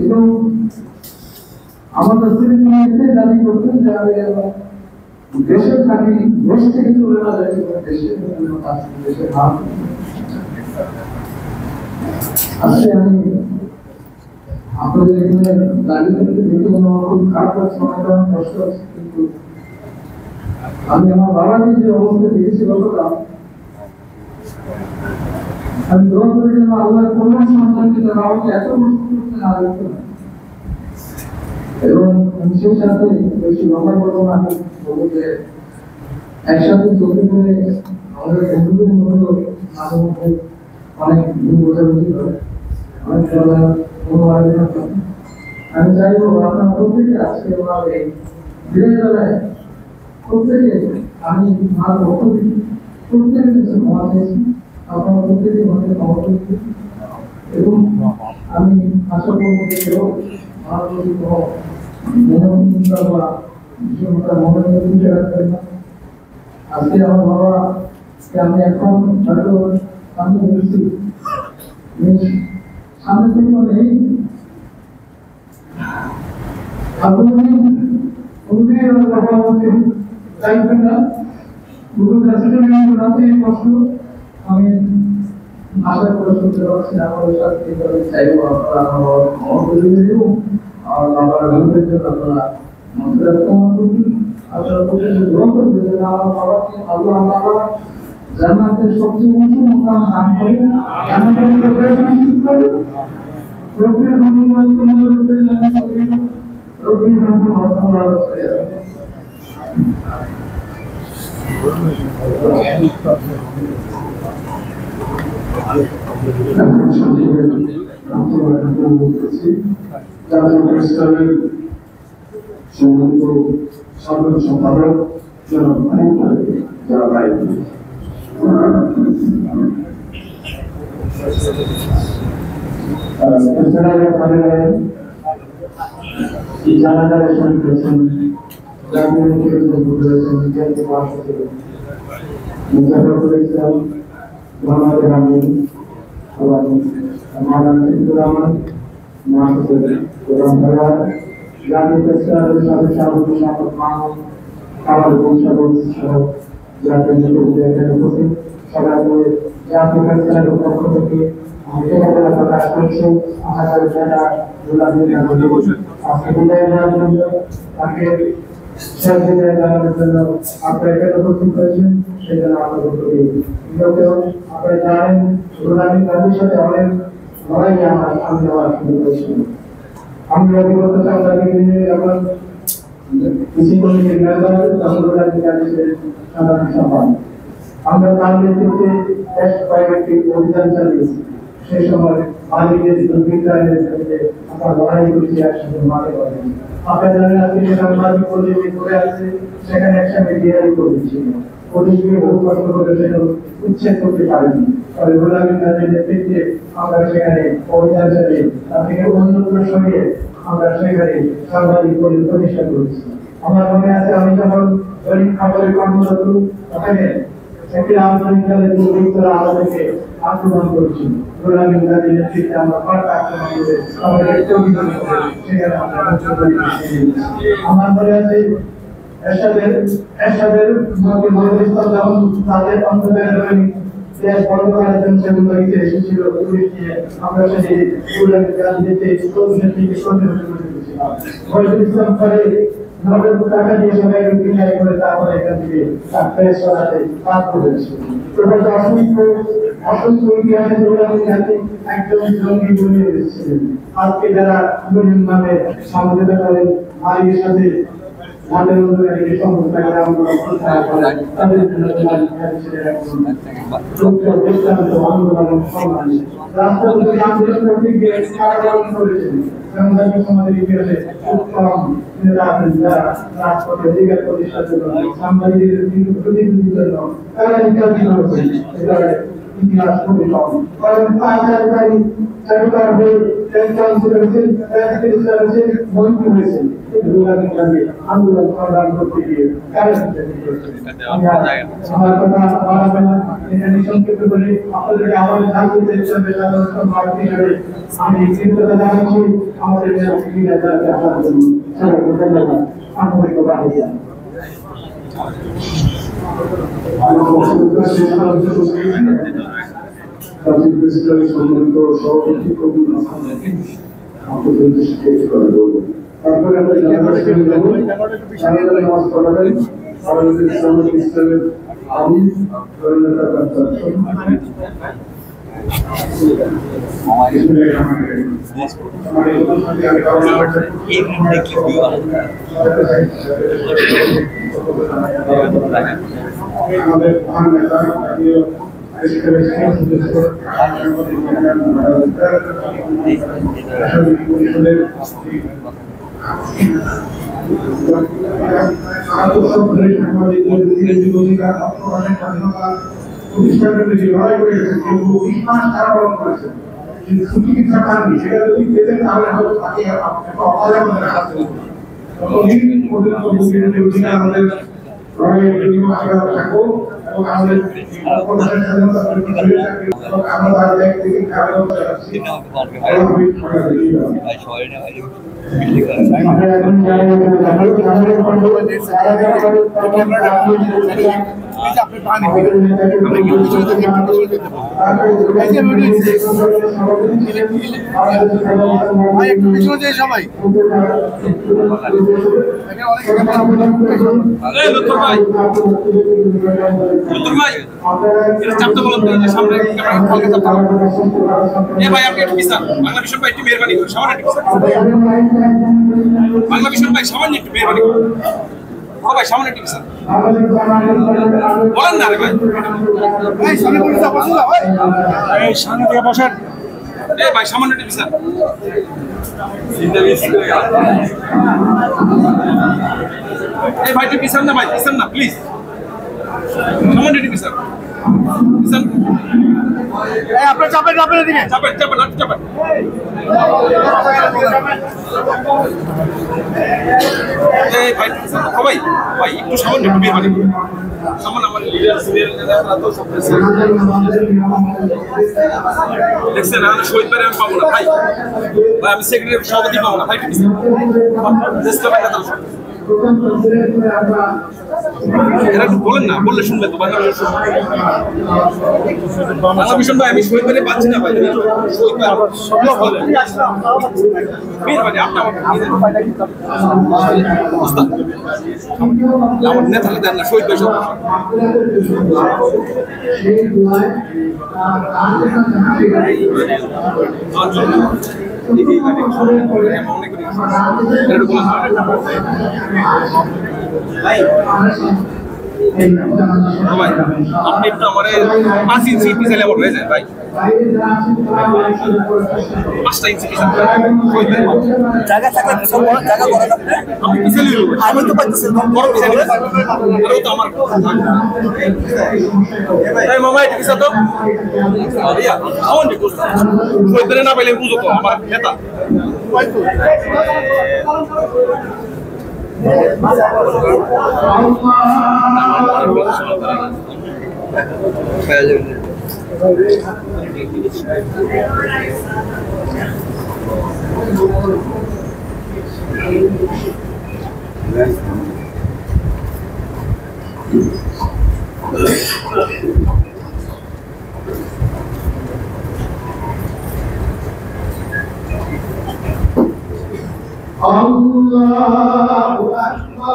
এবং আমার কাছ থেকে তিনি এটাই দাবি করতেন যে আমি দেশের থাকি, দেশ থেকে চলে না যায়, দেশের ভাব। আজকে আমি আপনাদের এখানে দাঁড়িয়ে থাকতে দেখে আমার খুব খারাপ লাগছে, অনেক কষ্ট হচ্ছে, কিন্তু আমি আমার বাবাকে যে অবস্থা দেখেছি গতটা, আমি দোয়া করি যেন আল্লাহর কল্যাণ সন্তানকে তারা আমাকে এত কষ্ট করতে না দেখতে পারে। এবং সেই সাথে বেশি লম্বা করবো না, আমি বলবো যে একসাথে চলতে গেলে আমাদের বন্ধুদের মধ্যে মাঝে মধ্যে অনেক ভুল বোঝাবুঝি করে, অনেক আমি চাইবো আপনার প্রত্যেকে আজকে ওনার এই দিনের বেলায় প্রত্যেকে আমি আমার পক্ষ থেকে প্রত্যেকের কাছে ক্ষমা চাইছি, আপনারা প্রত্যেকে আমাকে ক্ষমা করছি। এবং আমি আশা করবো যে কেউ আমার প্রতি কোনো মনোনয়নতা বা বিষয়টা মনে বুঝে রাখবেন না। আজকে আমার বাবাকে আমি এখন হয়তো আমি বলছি সামনে থেকে নেই, আপনি অনুযায়ী আমার বাবা আমাকে চাইবেন না, গুরুর কাছে রাতে কষ্ট আমি আশা করে শুনতে পারছি। আমার সাথে চাইবো আপনারা আমার বাবার ক্ষমা করে দেব, আমার বাবার গল্পের জন্য আপনারা মন্ত্রের ক্ষমা করবেন, আপনারা প্রত্যেকে গ্রহণ করবেন যে আমার বাবাকে আল্লাহ বাবা জান্নাতের সবচেয়ে উঁচু মুকাম দান করেন, জান্নাতের প্রবেশ করেন, রব্বির রহমান তোমাদের রূপে জান্নাত করেন, রব্বির রহমান আল্লাহ সম্মানিত সাধারণ সম্পাদক যারা দায়িত্ব জানাজারে শহীদ হয়েছেন, জাতীয় মুজাফরুল ইসলাম, মোহাম্মদ রামিন, মাওলানা সিদ্দুর রহমান, মাহমুদ জাতীয় প্রেসক্লাবের সদস্য আবুল শাহর মাহমুদ, কামাল বংশাবল সহ জাতীয় নেতৃত্বে এখানে উপস্থিত সবাইকে জাতীয় প্রেসক্লাবের পক্ষ থেকে আমি কৃতজ্ঞতা প্রকাশ করছি। আমাদের নেতা জুলাদিন আজকে বিদায় নেওয়ার জন্য, তাকে শেষ বিদায় জানানোর জন্য আপনারা এখানে উপস্থিত হয়েছেন, সেই জন্য আপনাদের প্রতি কৃতজ্ঞ। আপনারা জানেন জুলাদিন গান্ধীর সাথে অনেক লড়াই আমরা সামনে নেওয়ার সুযোগ হয়েছিল। আমি অভিজ্ঞত চাকরি নিয়ে যখন কৃষি কমিটির মেম্বার তখন জুলাদিন গান্ধীর সাধারণ সম্পাদক, আমরা তার নেতৃত্বে বেশ কয়েকটি অভিযান চালিয়েছি। সেই সময় মালিকের দুর্বৃত্তায়নের সাথে আমরা লড়াই করেছি, একসাথে মাঠে করেছি। আপনারা জানেন আজকে যে সাংবাদিক পরিবেশ করে আছে, সেখানে একসাথে ডিআই করেছিল, পুলিশকে বহু কষ্ট করে সেটা উচ্ছেদ করতে পারেনি। তবে গোলামী কাজের নেতৃত্বে আমরা সেখানে অভিযান চালিয়ে তার থেকে অন্যত্র সরিয়ে আমরা সেখানে সাংবাদিক প্রতিষ্ঠা করেছি। আমার মনে আছে আমি যখন দৈনিক খবরের কর্মরত ওখানে একটি আন্দোলন দলের দুর্বৃত্তরা আমাদেরকে আক্রমণ করেছিল, গোলামী কাজের নেতৃত্বে আমরা পাল্টা আক্রমণ করে আমাদের তৈরি করে সেখানে আমরা আমার মনে আছে এরশাদের মধ্যে মনোবিস্তার যখন তাদের অন্তর্ভুক্ত দেশ বন্ধ করার জন্য সেগুলো এসেছিল, পুলিশ নিয়ে আমরা সেই গোলামী কাজের ইসলাম করে টাকা দিয়ে সবাইকে বিদায় করে তারপরে এখান থেকে ফেরত করাতে কাজ করেছে। অসংখ্য ইতিহাসে গোলামী কাজে একজন জঙ্গি জড়িয়ে এসেছিলেন। আজকে যারা বিভিন্ন নামে সমঝোতা করেন আলীর সাথে তাদের অনুযায়ী সংস্থাকে আমরা তাদের জন্য আন্দোলন সংগ্রামী রাষ্ট্রপতি আন্দোলন করতে গিয়ে কারাবরণ করেছেন। সমাজের ইতিহাসে উত্তম রাষ্ট্রপতি অধিকার প্রতিষ্ঠার জন্য সাংবাদিকদের প্রতিনিধির জন্য তারা নির্যাতিত হয়েছে, ইতিহাস খুবই কম। কারণ সরকার হয়ে মন্ত্রী হয়েছে, আন্দোলন সংগ্রাম করতে গিয়ে আমার কথা বাড়াবে না, এখানে সংক্ষিপ্ত করে আপনাদেরকে আমার দায়িত্ব দিতে হবে আমি চিন্তা জানাচ্ছি আমাদের ধন্যবাদ আন্তরিকভাবে সম্মানিত সভাপতি কবি তারপরে আমরা নামাজ পড়াবেন ইসলামের আমি আমাদের মহান নেতা সবাই ভাই আপনি একটু পিছান বাংলা ভীষণ ভাই একটু মেহরবানি করে সামান্য একটু বাংলা ভীষণ ভাই সামান্য একটু মেহরবানি করে ভাই সামান্য একটু পিছান বলেন না রে ভাই সামনে থেকে বসেন ভাই সামান্য একটু পিছান ভাই একটু পিছান না ভাই পিছান না প্লিজ সামান্য একটু পিছান পিছান আপনার চাপেন আপনার দিকে চাপেন চাপেন আপনি চাপেন ভাই সবাই ভাই একটু সামান্য একটু মেহরবানি করুন সামান্য আমার লিডার সিনিয়র নেতারা তো সব দেখছেন আমি শহীদ ভাই আমি পাবো না ভাই ভাই আমি সেক্রেটারি সভাপতি পাবো না ভাই এরা একটু বলেন না বললে শুনবে তো বাংলা ভীষণ ভাই আমি শহীদ ভাই পাচ্ছি না ভাই শহীদ ভাই আমার নেতারা দেন না শহীদ ভাই সব ভাই আপনি একটু আমার 5 ইঞ্চি পিছালে আমার হয়ে যায় ভাই 5 ইঞ্চি পিছালে জায়গা থাকলে জায়গা করেন আপনি পিছালে আমি তো পাইতেছি বড় পিছালে আরে তো আমার এই মামা এটা পিছা তো আরিয়া আউন দিকো কই ধরে না পাইলে বুঝো তো আমার নেতা Allahu Akbar.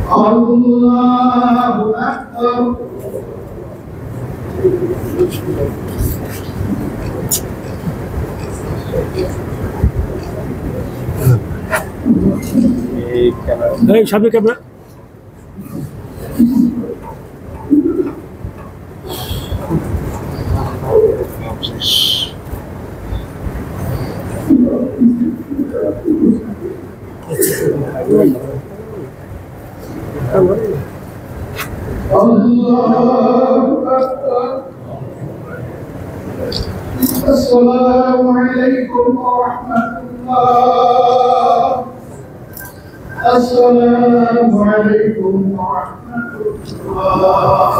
Allahu Akbar. এই সামনে ক্যামেরা السلام عليكم ورحمة الله. السلام عليكم ورحمة الله.